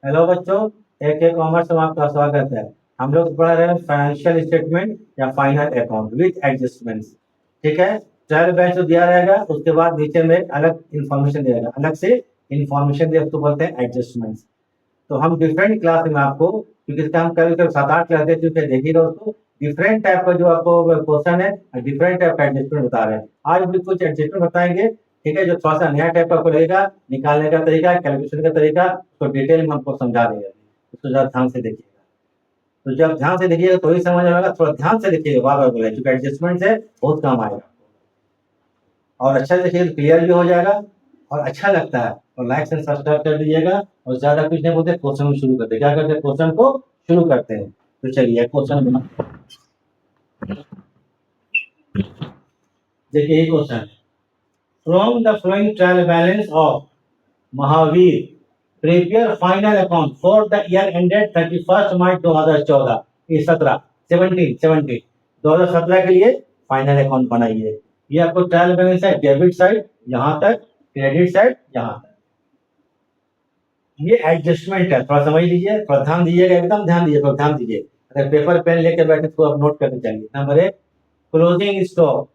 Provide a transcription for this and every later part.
Hello बच्चों, एक एक कॉमर्स में आपका स्वागत है। हम लोग पढ़ रहे हैं फाइनेंशियल स्टेटमेंट या फाइनल अकाउंट विद एडजस्टमेंट्स। ठीक है, ट्रायल बैच तो दिया रहेगा, उसके बाद नीचे में अलग इन्फॉर्मेशन दिया जाएगा, अलग से इन्फॉर्मेशन दिया, उसको बोलते हैं एडजस्टमेंट्स। तो हम डिफरेंट क्लास में आपको, क्योंकि इसका हम कभी कभी 7-8 क्लास दे चुके हैं, देख ही रहो, तो डिफरेंट टाइप का जो आपको क्वेश्चन है, डिफरेंट टाइप का एडजस्टमेंट बता रहे हैं। आज भी कुछ एडजस्टमेंट बताएंगे, ठीक है, जो थोड़ा सा नया टाइप का आपको लगेगा, निकालने का तरीका, कैलकुलेशन का तरीका, तो डिटेल में हमको समझा देंगे। उसको जरा ध्यान से देखिएगा। तो जब ध्यान से देखिएगा तो ही समझ आएगा, थोड़ा ध्यान से देखिएगा, बार बार बोले, क्योंकि एडजस्टमेंट है, बहुत काम आएगा और अच्छा से देखिए क्लियर भी हो जाएगा और अच्छा लगता है। और लाइक से सब्सक्राइब कर दीजिएगा और ज्यादा कुछ नहीं बोलते, क्वेश्चन शुरू करते, क्या करते हैं, क्वेश्चन को शुरू करते हैं। तो चलिए क्वेश्चन देखिए, यही क्वेश्चन है। From the flowing trial balance of Mahavir prepare final account for the year ended 31 मार्च 2014, ये 2017 के लिए फाइनल अकाउंट बनाइए। ये आपको ट्रायल बैलेंस है, डेबिट साइड यहाँ तक, क्रेडिट साइड यहाँ तक। ये एडजस्टमेंट है, थोड़ा समझ लीजिए, थोड़ा ध्यान दीजिएगा, एकदम ध्यान दीजिए, थोड़ा ध्यान दीजिए। अगर पेपर पेन लेके बैठे तो आप नोट करके चलिए। नंबर 1, क्लोजिंग स्टॉक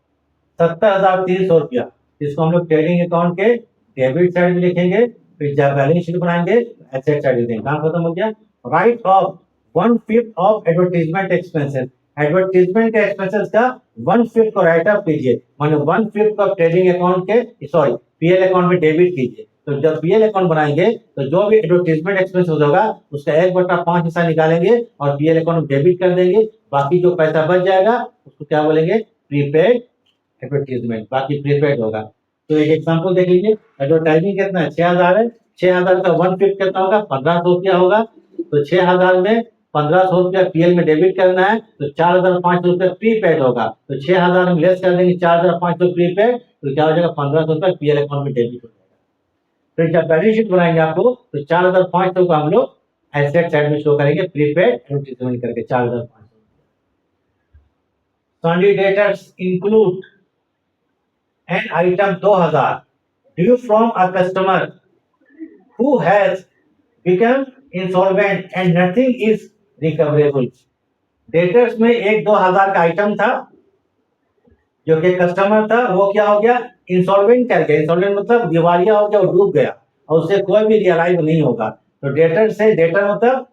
70,300 रुपया, इसको हम लोग ट्रेडिंग अकाउंट के डेबिट साइड में लिखेंगे, फिर जब बैलेंस शीट बनाएंगे एसेट साइड लिखेंगे, काम खत्म हो गया। Right of 1/5 of advertisement expenses, advertisement के एक्सपेंसेस का 1/5 को राइट ऑफ कीजिए, माने 1/5 को ट्रेडिंग अकाउंट के, सॉरी, पीएल अकाउंट में डेबिट कीजिए। तो जब पीएल अकाउंट बनाएंगे तो जो भी एडवर्टीजमेंट एक्सपेंस होगा उसका 1/5 हिस्सा निकालेंगे और पीएल अकाउंट में डेबिट कर देंगे। बाकी जो पैसा बच जाएगा उसको क्या बोलेंगे, प्रीपेड एडवर्टीजमेंट, बाकी प्रीपेड होगा। तो एक एग्जांपल देख लीजिए, एडवर्टाइजिंग कितना है, 6,000 है, 6,000 का 1/5 कितना होगा, 1,500 रुपया होगा। तो 6,000 में 1,500 रुपया पीएल में डेबिट करना है, तो 4,500 रुपया प्रीपेड होगा। तो 6,000 में लेस कर देंगे 4,500 प्रीपेड, तो क्या हो जाएगा, 1,500 रुपया पीएल अकाउंट में डेबिट हो जाएगा। फिर जब बैलेंस शीट बनाएंगे आपको, तो 4,500 को हम लोग एसेट साइड में शो करेंगे, प्रीपेड एडवर्टीजमेंट करके 4,500। सॉन्डी debtors include an item 2000 due from a customer who has become insolvent and nothing is recoverable। Debtors में एक 2,000 का आइटम था, जो कि कस्टमर था, वो क्या हो गया, इंसॉल्वेंट कर गया। इंसॉल्वेंट मतलब दिवालिया हो गया और डूब गया और उससे कोई भी रियलाइज नहीं होगा। तो डेटर से, डेटर मतलब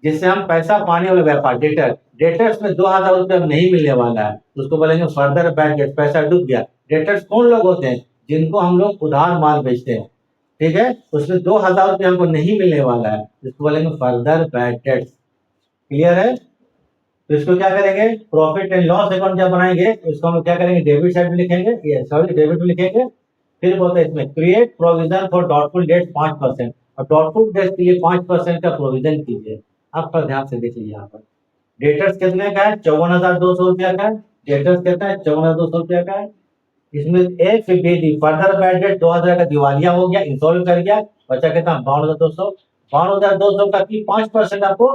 जिससे हम पैसा पाने वाला व्यापार, डेटर। डेटर्स में 2,000 रुपये नहीं मिलने वाला है, उसको बोलेंगे फर्दर बैड डेट, पैसा डूब गया। डेटर्स कौन लोग होते हैं, जिनको हम लोग उधार माल बेचते हैं, ठीक है, उसमें 2,000 रुपये हमको नहीं मिलने वाला है, इसको बोलेंगे फर्दर बैड डेट्स। क्लियर है। तो इसको क्या करेंगे, प्रॉफिट एंड लॉस अकाउंट जब बनाएंगे तो इसको हम क्या करेंगे, डेबिट साइड में लिखेंगे, ये सॉरी डेबिट में लिखेंगे। फिर बोलते हैं इसमें create provision for doubtful debt 5%, और डाउटफुल डेट के लिए 5% का प्रोविजन कीजिए। आप पर ध्यान से देखिए, यहाँ पर डेटर्स कितने का है, 54,200 रुपया का है। डेटर्स कितना है, 54,200 रुपया का है। इसमें एक फर्दर बैड डेट 2,000 का दिवालिया हो गया, इंस्टॉल कर गया, बचा कितना, 52,200। 52,200 का की 5% आपको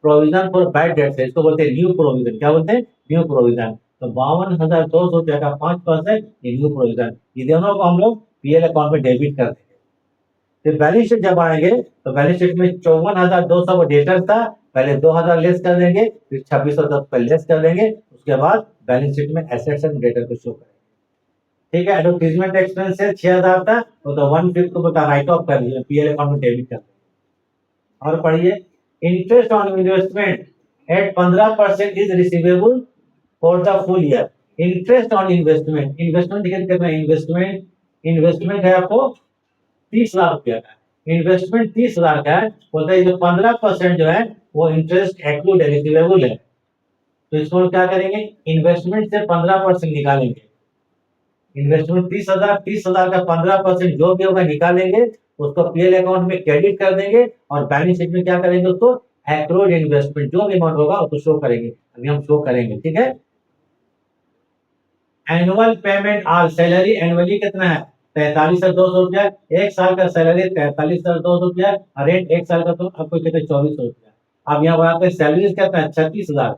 प्रोविजन फॉर बैड डेट है, इसको बोलते हैं न्यू प्रोविजन। क्या बोलते हैं, न्यू प्रोविजन। तो 52,200 रुपया का 5% ये न्यू प्रोविजन, ये दोनों को हम लोग पीएल अकाउंट में डेबिट कर देंगे। फिर बैलेंस शीट जब आएंगे तो बैलेंस शीट में 54,200 वो डेटर था, पहले 2,000 लेस कर देंगे, फिर 2,610 पर लेस कर देंगे, उसके बाद बैलेंस शीट में एसेट्स एंड डेटर को शो करेंगे। ठीक है, एडवर्टीजमेंट एक्सपेंस है 6,000 था, तो 1/5 को बता राइट ऑफ कर दिया, पीएल अकाउंट में डेबिट कर देंगे। और पढ़िए, interest on investment at 15% is receivable for the full year. Interest on investment, investment कितना है, इन्वेस्टमेंट है आपको 30 लाख रुपया का, इन्वेस्टमेंट 30,000 का है, बोलते हैं जो 15% जो है वो इंटरेस्ट एक्रूड है, रिसीवेबल है। तो इसको क्या करेंगे, इन्वेस्टमेंट से 15% निकालेंगे। इन्वेस्टमेंट 30,000 का 15% जो भी होगा निकालेंगे, उसको पीएल अकाउंट में क्रेडिट कर देंगे और बैलेंस शीट में क्या करेंगे, उसको एक्रूड इन्वेस्टमेंट जो भी अमाउंट होगा उसको शो करेंगे। अभी हम शो करेंगे, ठीक है। Annual payment all salary, annually कितना है, 43,200 रुपया। एक साल का सैलरी 43,200 रुपया, रेंट एक साल का तो आपको कितना, 2,400 रुपया। अब यहाँ बनाते हैं सैलरी कितना है, 36,000,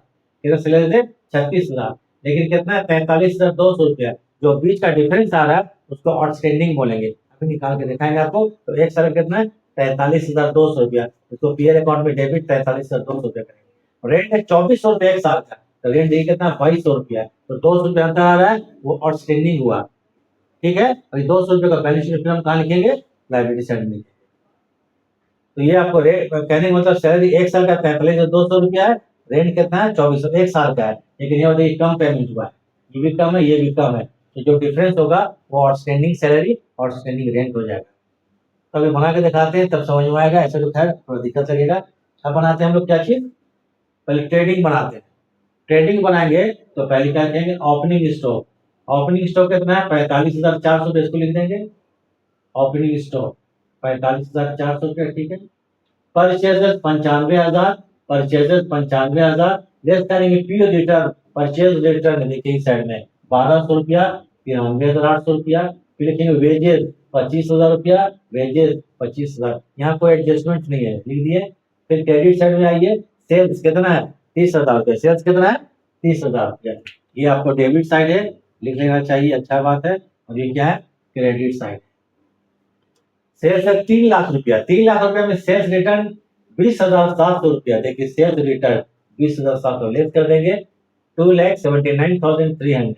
कितना सैलरी थे, 36,000, लेकिन कितना है, 43,200 रुपया। जो बीच का डिफरेंस आ रहा है उसको आउटस्टैंडिंग बोलेंगे, अभी निकाल के दिखाएंगे आपको। तो एक साल कितना है, 43,200 रुपया, इसको पीएल अकाउंट में डेबिट 43,200 रुपया करेंगे। रेंट है 2400 रुपया एक साल का, तो रेंट देखिए कितना 2200 रुपया, तो 200 रुपया अंतर आ रहा है, वो आउटस्टैंडिंग हुआ। ठीक है, और 200 रुपये का बैलेंस शीट हम कहाँ लिखेंगे, लाइबिलिटी साइड में। तो ये आपको रेट कहने का मतलब सैलरी एक साल का 43,200 रुपया है, रेंट कितना है 2400, एक साल का है, लेकिन ये देखिए कम पेमेंट हुआ है, ये भी कम है ये भी कम है, तो जो डिफरेंस होगा वो आउटस्टैंडिंग सैलरी आउटस्टैंडिंग रेंट हो जाएगा। तो अभी बना के दिखाते हैं तब समझ में आएगा, ऐसा तो खैर थोड़ा दिक्कत लगेगा। अब बनाते हैं हम लोग क्या चीज, पहले ट्रेडिंग बनाते हैं। ट्रेडिंग बनाएंगे तो पहले क्या कहेंगे, ओपनिंग स्टॉक। ओपनिंग स्टॉक कितना है 45,400, इसको लिख देंगे ओपनिंग स्टॉक 45,400 रुपया। ठीक है, परचेजेस 95,000, परचेजेस 95,000, लेस करेंगे पी रिटर्न, परचेज रिटर्न लिखेंगे इस साइड में 1,200 रुपया, 93,800 रुपया, फिर लिखेंगे वेजेस 25,000 रुपया, वेजेस 25,000, यहाँ कोई एडजस्टमेंट नहीं है, लिख दिए। फिर क्रेडिट साइड में आइए, सेल्स कितना है 30,000 रुपया, सेल्स कितना है 30,000 रुपया, ये आपको डेबिट साइड है, लिख लेना चाहिए, अच्छा बात है। और ये क्या है, क्रेडिट साइड। सेल्स है 3 लाख रुपया, 3 लाख रुपया में सेल्स रिटर्न 20,700 रुपया, देखिए सेल्स रिटर्न 20,700 लेस कर देंगे 2,79,300।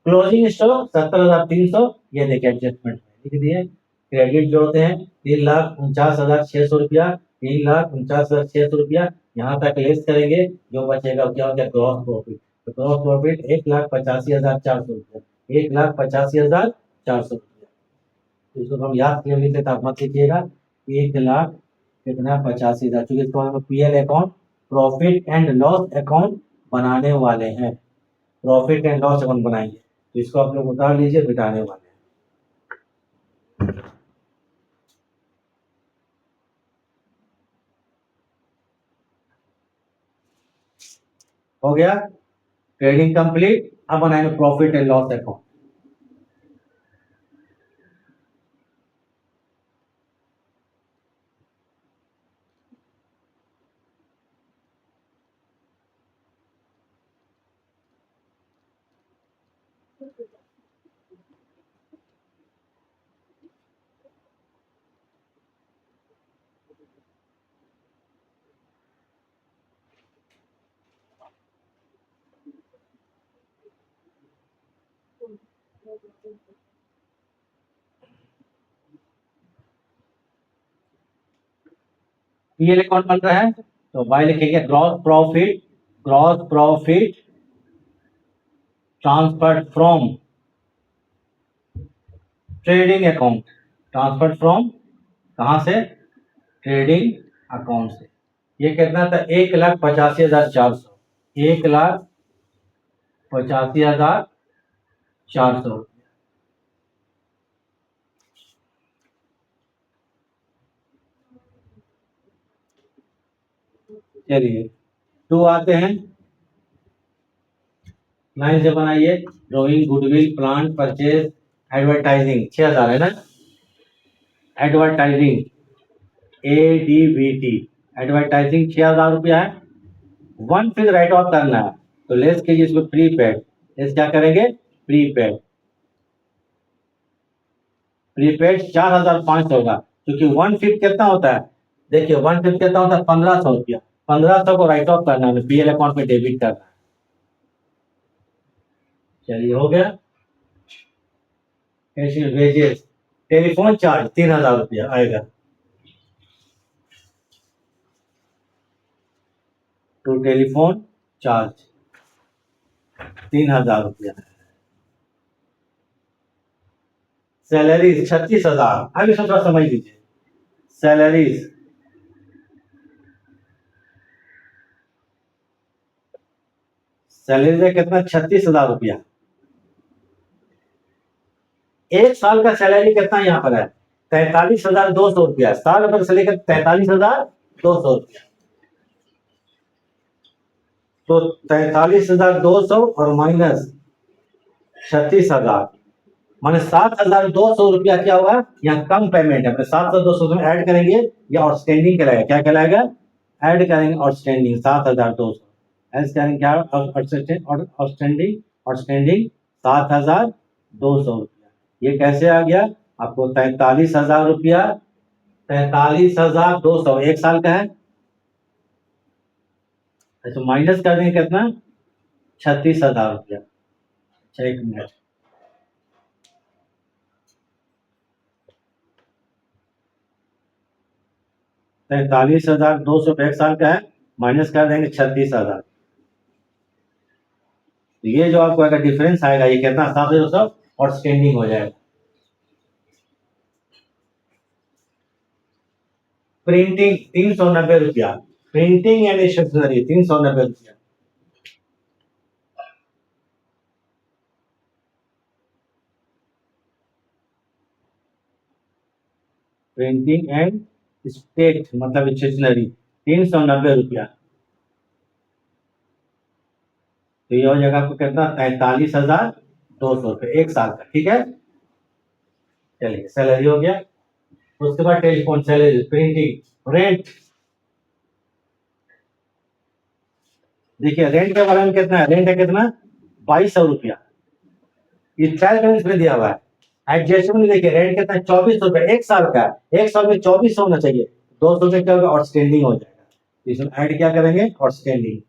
क्लोजिंग स्टॉक 70,300, ये देखिए एडजस्टमेंट लिख दिए। क्रेडिट जोड़ते हैं 3,49,600 रुपया, 3,49,600 रुपया, यहाँ तक लेस करेंगे, जो बचेगा क्या हो गया ग्रॉस प्रॉफिट, तो ग्रॉस प्रॉफिट 1,85,400 रुपया, 1,85,400 रुपया। इसको हम याद कर लेते हैं, आप मत लिखिएगा 1,00,000 कितना 85,000, चूंकि इसको हम PL account profit and loss account बनाने वाले हैं, प्रॉफिट एंड लॉस अकाउंट बनाएंगे, तो इसको आप लोग उतार लीजिए, बिटाने वाले हैं। हो गया ट्रेडिंग कंप्लीट, अब बनाएंगे profit and loss account. PL account बन रहा है, तो बाय लिखेंगे gross profit, gross profit transferred from trading account, transferred from कहां से, ट्रेडिंग अकाउंट से। ये कितना था 1,85,400, 1,85,400। चलिए टू आते हैं, लाइन से बनाइए, drawing goodwill plant purchase advertising 6,000 है ना, एडवर्टाइजिंग ADVT, एडवर्टाइजिंग 6,000 रुपया है, वन फिर राइट ऑफ करना है, तो लेस कीजिए इसको प्रीपेड, लेस क्या करेंगे प्रीपेड, प्रीपेड 4,500 होगा, क्योंकि 1/5 कितना होता है, देखिए 1/5 कितना होता है 1,500 रुपया, 1,500 को राइट ऑफ करना है, पीएल अकाउंट में डेबिट करना है। चलिए हो गया। वेजेस, टेलीफोन चार्ज 3,000 रुपया आएगा, तो टेलीफोन चार्ज 3,000 रुपया। सैलरीज 36,000, अभी थोड़ा समझ लीजिए, सैलरीज सैलरी है कितना 36,000 रुपया, एक साल का सैलरी कितना यहाँ पर है 43,200 रुपया, साल भर से लेकर 43,200 रुपया, तो 43,200 और माइनस 36,000 माने 7,200 रुपया क्या हुआ, यहाँ कम पेमेंट है, 7,200 में ऐड करेंगे, ये आउटस्टैंडिंग कहलाएगा, क्या कहलाएगा, ऐड करेंगे आउटस्टैंडिंग 7,200, ऐड करेंगे क्या आउटस्टैंडिंग, आउटस्टैंडिंग 7,200 रुपया। ये कैसे आ गया आपको 43,000 रुपया 43,200 एक साल का है। अच्छा माइनस कर देंगे कितना, 36,000 रुपया। अच्छा एक मिनट, 43,200 एक साल का है, माइनस कर देंगे 36,000। तो ये जो आपको अगर डिफरेंस आएगा ये कितना, 7,200 और स्टैंडिंग हो जाएगा। प्रिंटिंग 390 रुपया, प्रिंटिंग एंड स्टेशनरी 390 रुपया। प्रिंटिंग एंड स्टेट मतलब स्टेशनरी 390 रुपया। तो ये हो जाएगा आपको कितना, 43,200 रुपये एक साल का। ठीक है, चलिए सैलरी हो गया। उसके बाद टेलीफोन सैलरी, प्रिंटिंग, रेंट। देखिए रेंट के बारे में कितना है, रेंट है कितना, 2,200 रुपया। ये ट्रायल बैलेंस में दिया हुआ है। एडजस्टमेंट देखिए रेंट कितना, 2,400 रुपया एक साल का, एक साल में 2,400 होना चाहिए, 200 रुपये का आउटस्टैंडिंग हो जाएगा। इसमें ऐड क्या करेंगे, आउटस्टैंडिंग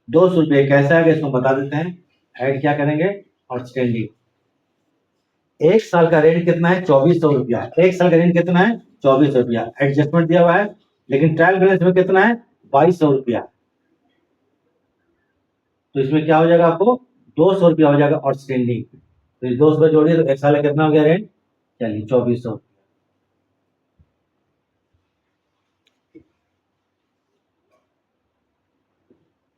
200 रुपये कैसा है इसको बता देते हैं। ऐड क्या करेंगे, आउटस्टैंडिंग। एक साल का रेंट कितना है, 2,400 रुपया। एक साल का रेंट कितना है, 2,400 रुपया। एडजस्टमेंट दिया हुआ है, लेकिन ट्रायल बैलेंस में कितना है, 2,200 रुपया। तो इसमें क्या हो जाएगा आपको, 200 रुपया हो जाएगा आउटस्टैंडिंग। तो 200 रुपये जोड़िए तो एक साल का कितना हो गया रेंट, चलिए 2,400।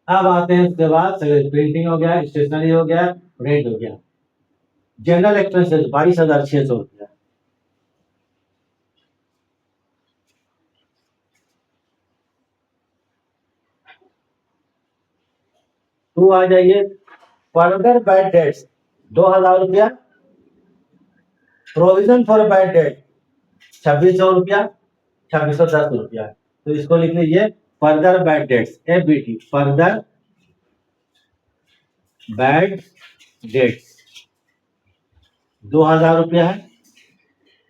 अब आते हैं उसके बाद प्रिंटिंग हो गया, स्टेशनरी हो गया, रेंट हो गया। जनरल एक्सपेंसेस 22,600 रुपया। टू आ जाइए, फर्दर बैड डेट्स 2,000 रुपया। प्रोविजन फॉर बैड डेट 2,600 रुपया, 2,610 रुपया। तो इसको लिख लीजिए further bad debts, FBT, further bad debts 2,000 रुपया है।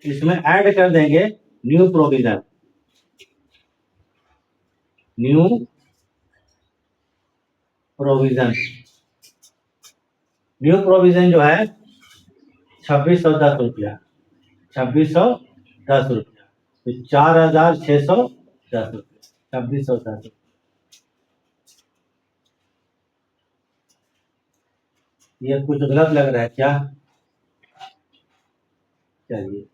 इसमें ऐड कर देंगे new provision, new provision. New provision जो है 2,610 रुपया, 2,610 रुपया। तो 4,610 रुपया, 2,610। ये कुछ गलत लग रहा है क्या, चलिए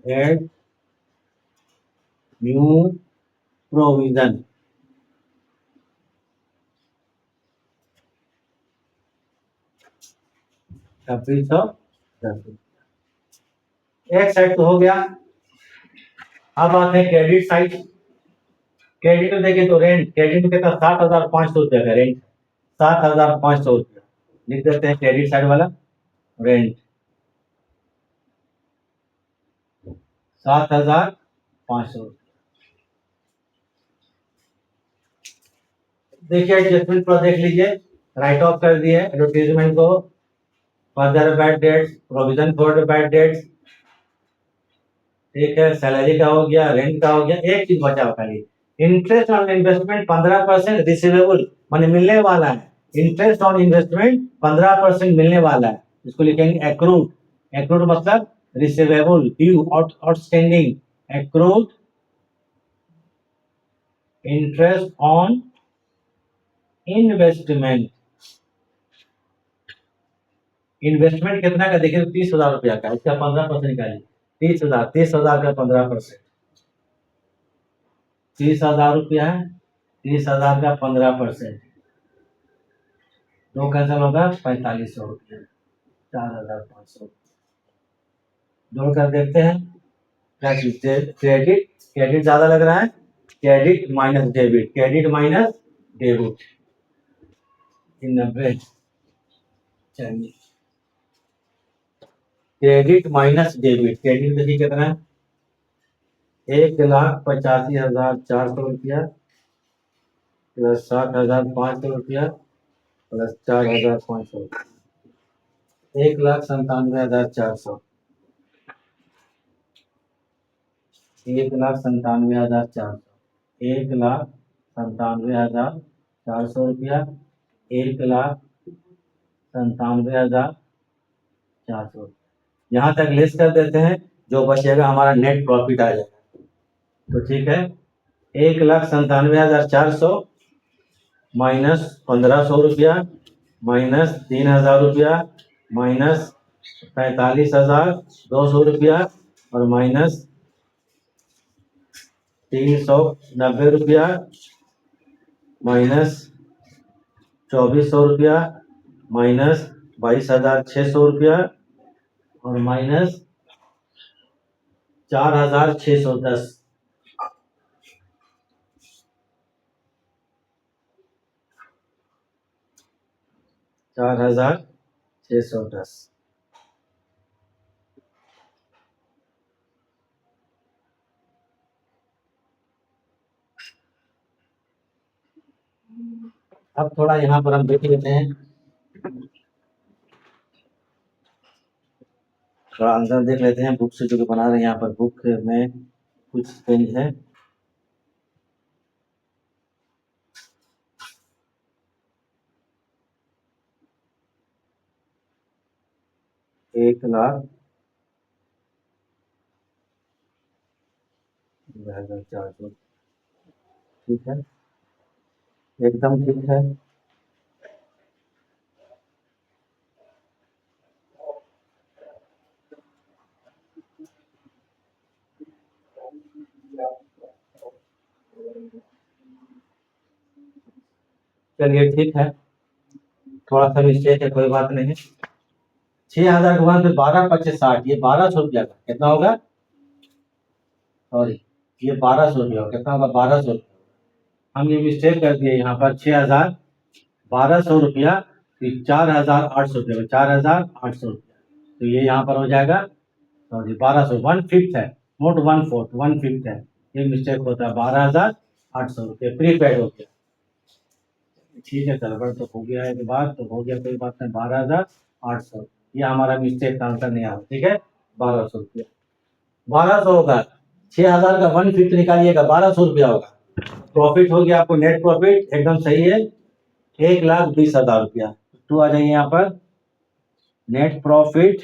एड न्यू प्रोविजन, 2,610। एक साइड तो हो गया। अब आते हैं क्रेडिट साइड। क्रेडिट में देखिए तो रेंट, क्रेडिट में कितना, 7,500 रुपया का रेंट, 7,500 रुपया। लिख देते हैं क्रेडिट साइड वाला रेंट 7,500। देखिए एडजस्टमेंट पर देख लीजिए, राइट ऑफ कर दिए एडवर्टीजमेंट को, further bad debts, provision for bad dates. ठीक है, सैलरी का हो गया, रेंट का हो गया। एक चीज बचा हुआ खाली, इंटरेस्ट ऑन इन्वेस्टमेंट 15% रिसीवेबल, माने मिलने वाला है। इंटरेस्ट ऑन इन्वेस्टमेंट 15% मिलने वाला है, इसको लिखेंगे एक्रूड। एक्रूड मतलब receivable, due, outstanding. Accrued interest on investment. Investment कितना का देखिए, 30,000 रुपया का, इसका 15% निकालिए। 30,000, 30,000 का 15%, 30,000 रुपया है, 30,000 का 15%, दो कैंसिल होगा, 4,500 रुपया, 4,500। जोड़कर देखते हैं क्या चीज, क्रेडिट, क्रेडिट ज्यादा लग रहा है, credit minus debit, credit minus debit 90। चलिए क्रेडिट माइनस डेबिट, क्रेडिट देखिए कितना है, 1,85,400 रुपया प्लस 7,500 रुपया प्लस 4,500। 1,97,400, 1,97,400, 1,97,400 रुपया, 1,97,400। यहाँ तक लेस कर देते हैं, जो बचेगा हमारा नेट प्रॉफिट आ जाएगा। तो ठीक है, 1,97,400 माइनस 1,500 रुपया माइनस 3,000 रुपया माइनस 45,200 रुपया और माइनस 390 रुपया माइनस 2,400 रुपया माइनस 22,600 रुपया और माइनस 4,610। $4,610। अब थोड़ा यहाँ पर हम देख लेते हैं, थोड़ा अंदर देख लेते हैं बुक से जो बना रहे हैं। यहाँ पर बुक में कुछ चेंज है। एक लाख 2,400, ठीक है, एकदम ठीक है। चलिए ठीक है, थोड़ा सा मिस्टेक है, कोई बात नहीं। 6,000 के बाद फिर 12,25,60, ये 1,200 रुपया का कितना होगा? सॉरी, ये 1,200 रुपया होगा। कितना होगा? 1,200 रुपया। हम ये मिस्टेक कर दिए यहाँ पर। 6,000 1,200 रुपया, फिर 4,800 रुपया, 4,800 रुपया। तो ये यहाँ पर हो जाएगा, सॉरी 1,200, 1/5 है, नोट 1/4, 1/5 है, ये मिस्टेक होता है। 12,800 रुपये प्रीपेड हो गया। ठीक है, गड़बड़ तो हो गया है, के बाद तो हो गया, कोई बात नहीं। 12,800, ये हमारा मिस्टेक का आंसर नहीं आ रहा, ठीक है। 1,200 रुपया, 1,200 होगा। 6,000 का 1/5 निकालिएगा, 1,200 रुपया होगा। प्रॉफिट हो गया आपको, नेट प्रॉफिट एकदम सही है, 1,20,000 रुपया। टू आ जाइए यहाँ पर, net profit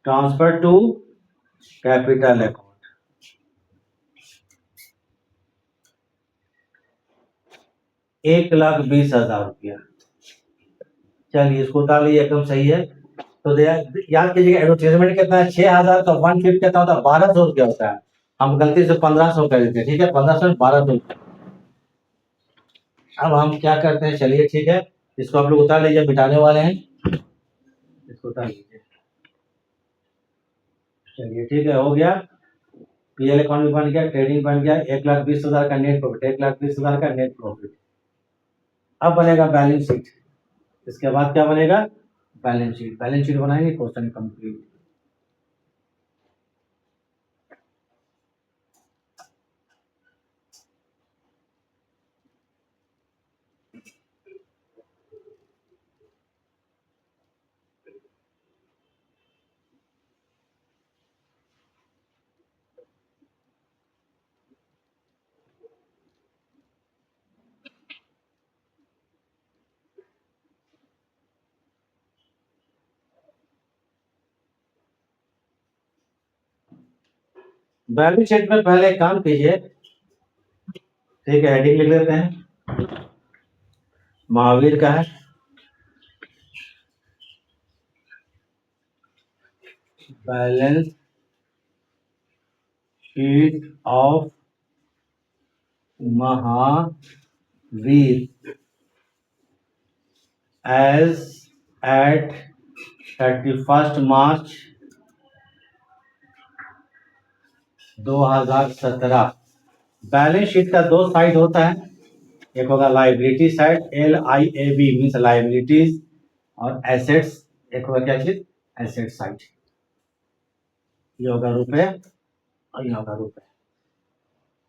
transfer to capital account, 1,20,000 रुपया। चलिए इसको उतार लीजिए, एकदम सही है। तो याद कीजिएगा, एडवर्टाइजमेंट कितना है? 6,000 का 1/5 कितना होता है? 1,200 रुपया होता है। हम गलती से 1,500 कर देते हैं, ठीक है, 1,500 में 1,200। अब हम क्या करते हैं, चलिए ठीक है, इसको आप लोग उतार लीजिए, मिटाने वाले हैं, इसको उतार लीजिए। चलिए ठीक है, हो गया। पीएल अकाउंट भी बन गया, ट्रेडिंग बन गया, 1,20,000 का नेट प्रॉफिट, 1,20,000 का नेट प्रॉफिट। अब बनेगा बैलेंस शीट। इसके बाद क्या बनेगा? Balance sheet. बैलेंस शीट बनाएंगे, क्वेश्चन कंप्लीट। बैलेंस शीट में पहले एक काम कीजिए, ठीक है, हेडिंग लिख लेते हैं, महावीर का है, balance sheet of Mahavir as at 31 March 2017। Balance sheet का दो साइड होता है, एक होगा liability side, LIAB means liabilities, और एसेट्स एक होगा क्या चीज? Asset side. ये होगा रुपए और ये होगा रुपए।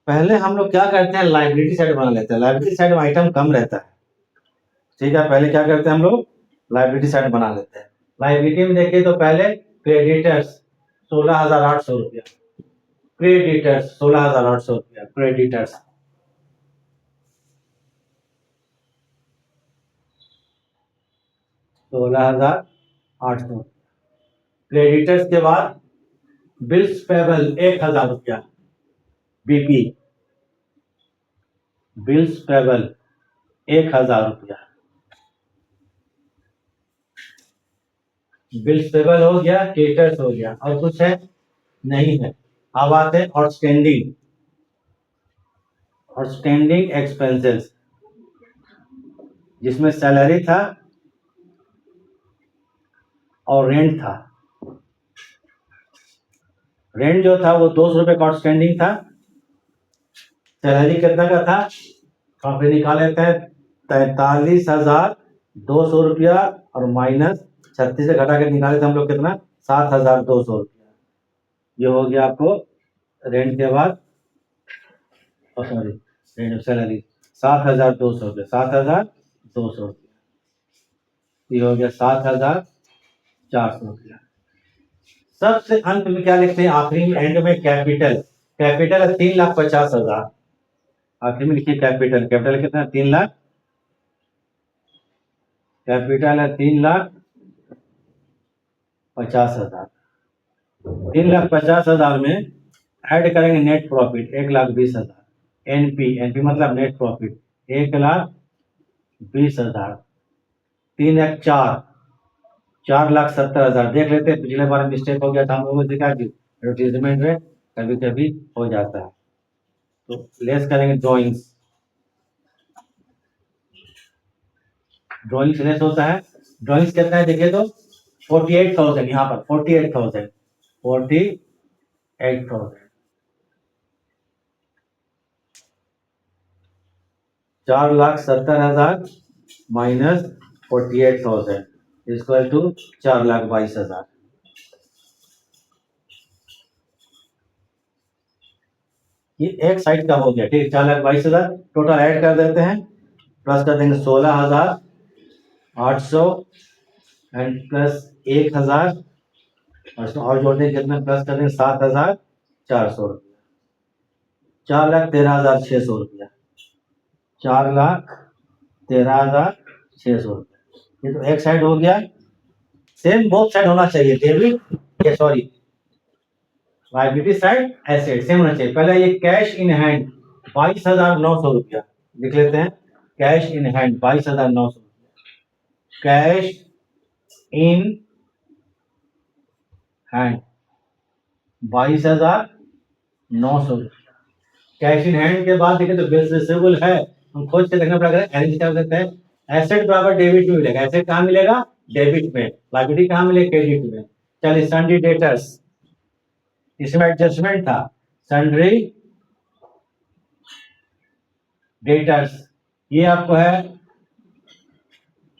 पहले हम लोग क्या करते हैं, लाइबिलिटी साइड बना लेते हैं। लाइबिलिटी साइड में आइटम कम रहता है, ठीक है। पहले क्या करते हैं हम लोग, लाइबिलिटी साइड बना लेते हैं। लाइबिलिटी में देखिए तो पहले क्रेडिटर्स 16,800 रुपया, क्रेडिटर्स 16,800 रुपया, क्रेडिटर्स 16,800। क्रेडिटर्स के बाद बिल्स पेबल 1,000 रुपया, बीपी, बिल्स पेबल 1,000 रुपया, बिल्स पेबल हो गया, क्रेडिटर्स हो गया, और कुछ है नहीं है। अब आते हैं आउटस्टैंडिंग, आउटस्टैंडिंग एक्सपेंसेस, जिसमें सैलरी था और रेंट था। रेंट जो था वो 200 रुपये का आउटस्टैंडिंग था। सैलरी कितना का था, वहां पे निकाल लेते हैं 43,200 रुपया, और माइनस 36 से घटा के निकाले थे हम लोग कितना, 7,200 रुपया। ये हो गया आपको रेंट के बाद, सॉरी रेंट सैलरी 7,200 रुपया, 7,200 रुपया। ये हो गया 7,400 रुपया। सबसे अंत में क्या लिखते हैं, आखिरी में एंड में कैपिटल, कैपिटल है 3,50,000। आखिर में लिखिए कैपिटल, कैपिटल कितना है 3 लाख, कैपिटल है 3,50,000। 3,50,000 में ऐड करेंगे नेट प्रॉफिट 1,20,000, एनपी, एनपी मतलब नेट प्रॉफिट 1,20,000, 3 एक 4, 4,70,000। देख लेते हैं, पिछले बार मिस्टेक हो गया था, हम लोगों ने देखा कि एडवर्टीजमेंट में कभी कभी हो जाता है। तो लेस करेंगे ड्रॉइंग्स, ड्रॉइंग्स लेस होता है। ड्रॉइंग्स कितना है देखिए तो 48,000, यहाँ पर 48,000, 48,000, 4,70,000 माइनस 48,000 इक्वल टू 4,22,000। ये एक साइड का हो गया, ठीक है। 4,22,000 टोटल ऐड कर देते हैं, प्लस कर देंगे 16,800 एंड प्लस 1,000, और जोड़ देंगे कितना, प्लस कर देंगे 7,400 रुपया, 4,13,600 रुपया, 4,13,600 रुपया। ये तो एक साइड हो गया। सेम बोथ साइड होना चाहिए, डेबिट ये sorry liability side asset same होना चाहिए। पहले ये कैश इन हैंड 22,900 रुपया लिख लेते हैं, कैश इन हैंड 22,900 रुपया, कैश इन हैंड 22,900 रुपया। कैश इन हैंड के बाद देखिए तो बिल्स रिसीवेबल है, हम खोज के देखना पड़ेगा, अरेंज कर सकते हैं। एसेट बराबर डेबिट में मिलेगा, एसेट कहाँ मिलेगा, डेबिट में, लायबिलिटी कहाँ मिलेगा, क्रेडिट में। चलिए सन्ड्री डेटर्स, इसमें एडजस्टमेंट था, सन्ड्री डेटर्स ये आपको है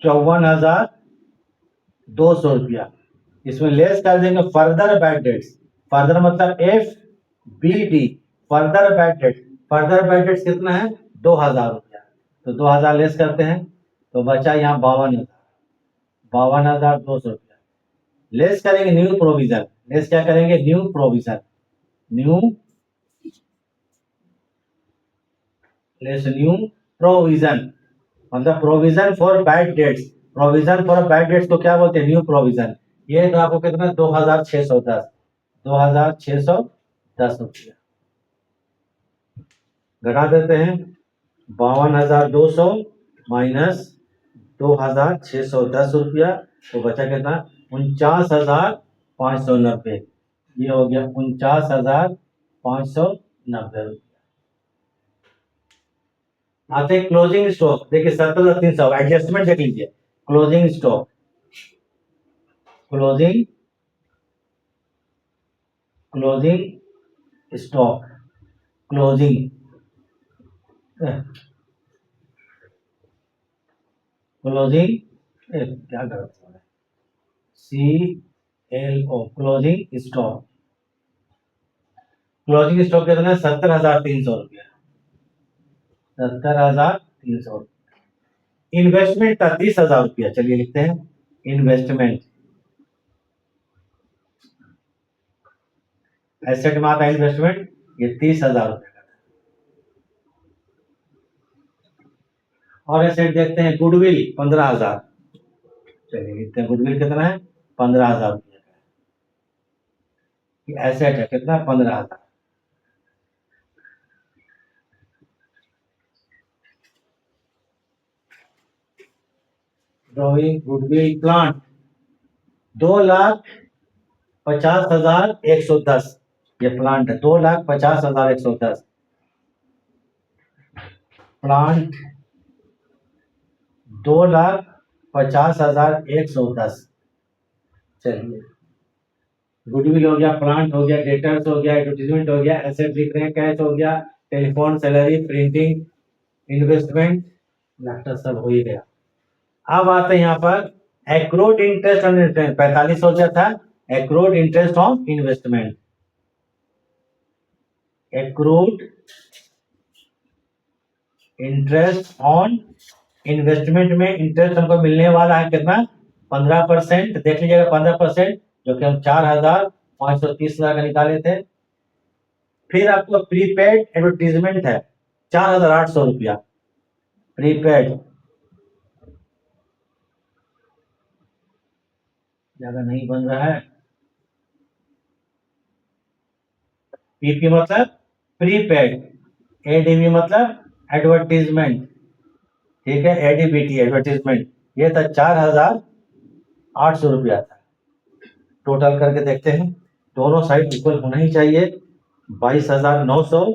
54,200 रुपया। इसमें लेस कर देंगे फर्दर बैड डेट्स, फर्दर मतलब FBD, further bad debt, further bad debts कितना है 2,000 रुपया। तो 2,000 लेस करते हैं तो बचा यहाँ 52,000, 52,200 रुपया। लेस करेंगे न्यू प्रोविजन, लेस क्या करेंगे, new provision, new less new provision मतलब provision for bad debts, provision for bad debts को क्या बोलते हैं, न्यू प्रोविजन। ये तो आपको कितना 2,610, 2,610 रुपया। घटा देते हैं 52,200 माइनस 2,610 रुपया, तो बचा कितना 49,590। ये हो गया 49,590 रुपया। आते हैं क्लोजिंग स्टॉक, देखिए 70,300, एडजस्टमेंट देख लीजिए। Closing stock, closing stock, closing क्या गलत हो रहा है, CLO, closing stock, closing stock कितना है 70,300 रुपया, 70,300। इन्वेस्टमेंट था 30,000 रुपया, चलिए लिखते हैं इन्वेस्टमेंट, एसेट में आता है इन्वेस्टमेंट, ये 30,000 रुपये का था। और एसेट देखते हैं, गुडविल 15,000। चलिए इतने, गुडविल कितना है? 15,000 रुपये का है। एसेट है कितना? 15,000। Drawing, goodwill, plant 2,50,110। ये प्लांट है, 2,50,110 प्लांट, 2,50,110। चलिए, गुडविल हो गया, प्लांट हो गया, डेटर्स हो गया, एडवर्टीजमेंट हो गया, एसेट लिख रहे हैं, कैश हो गया, telephone, salary, printing, investment, laptop, सब हो ही गया। अब आते हैं यहाँ पर एक्रूड इंटरेस्ट ऑन इन्वेस्टमेंट, 45 हो गया था। Accrued interest on investment, accrued interest on investment में इंटरेस्ट हमको मिलने वाला है कितना? 15%। देख लीजिएगा 15%, जो कि हम 4,530 का निकाले थे। फिर आपको प्रीपेड एडवर्टीजमेंट है 4,800 रुपया प्रीपेड, ज्यादा नहीं बन रहा है। पीपी मतलब प्रीपेड, एडीबी मतलब एडवर्टीजमेंट, ठीक है, एडीबीटी एडवर्टीजमेंट, ये था 4,800 रुपया था। टोटल करके देखते हैं, दोनों साइड इक्वल होना ही चाहिए। 22,900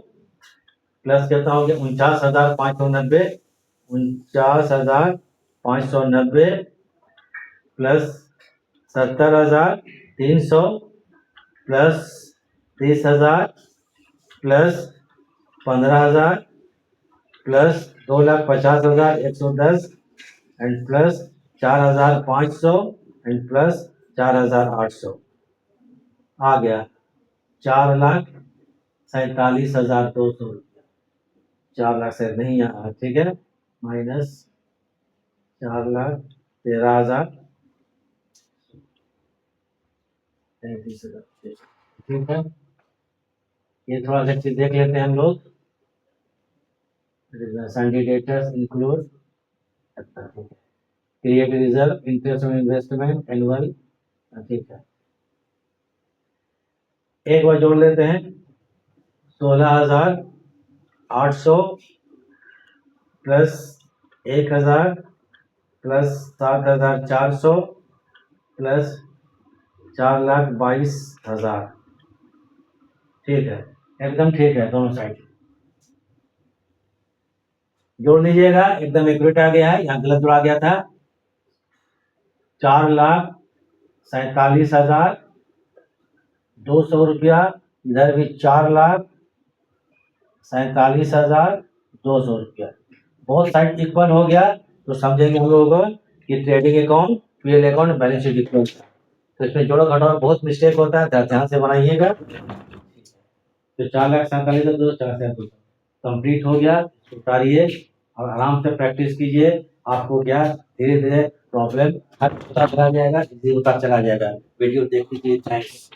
प्लस कितना हो गया? 49,590, 49,590 plus 70,300 plus 30,000 plus 15,000 plus 2,50,110 and plus 4,500 and plus 4,800, आ गया 4,47,200 रुपया। 4,00,000 से नहीं आया, ठीक है, माइनस 4,13,000, ठीक है। ये थोड़ा सा चीज देख लेते हैं हम लोग, Sunday debtors include, create reserve, interest on investment, annual, ठीक है। एक बार जोड़ लेते हैं, 16,800 प्लस 1,000 प्लस 7,400 प्लस 4,22,000, ठीक है, एकदम ठीक है, दोनों साइड जोड़ लीजिएगा, एकदम एक्यूरेट आ गया है। यहाँ गलत जोड़ा गया था। 4,47,200 रुपया, इधर भी 4,47,200 रुपया, बहुत साइड इक्वल हो गया तो समझेंगे हम लोग कि trading account, PL account, balance sheet equal था। तो इसमें जोड़ो घटाओ बहुत मिस्टेक होता है, ध्यान से बनाइएगा। तो 4,47,200 कंप्लीट हो गया, उतारिए और आराम से प्रैक्टिस कीजिए। आपको क्या धीरे धीरे प्रॉब्लम हर होता चला जाएगा, इजी होता चला जाएगा। वीडियो देख लीजिए, थैंक्स।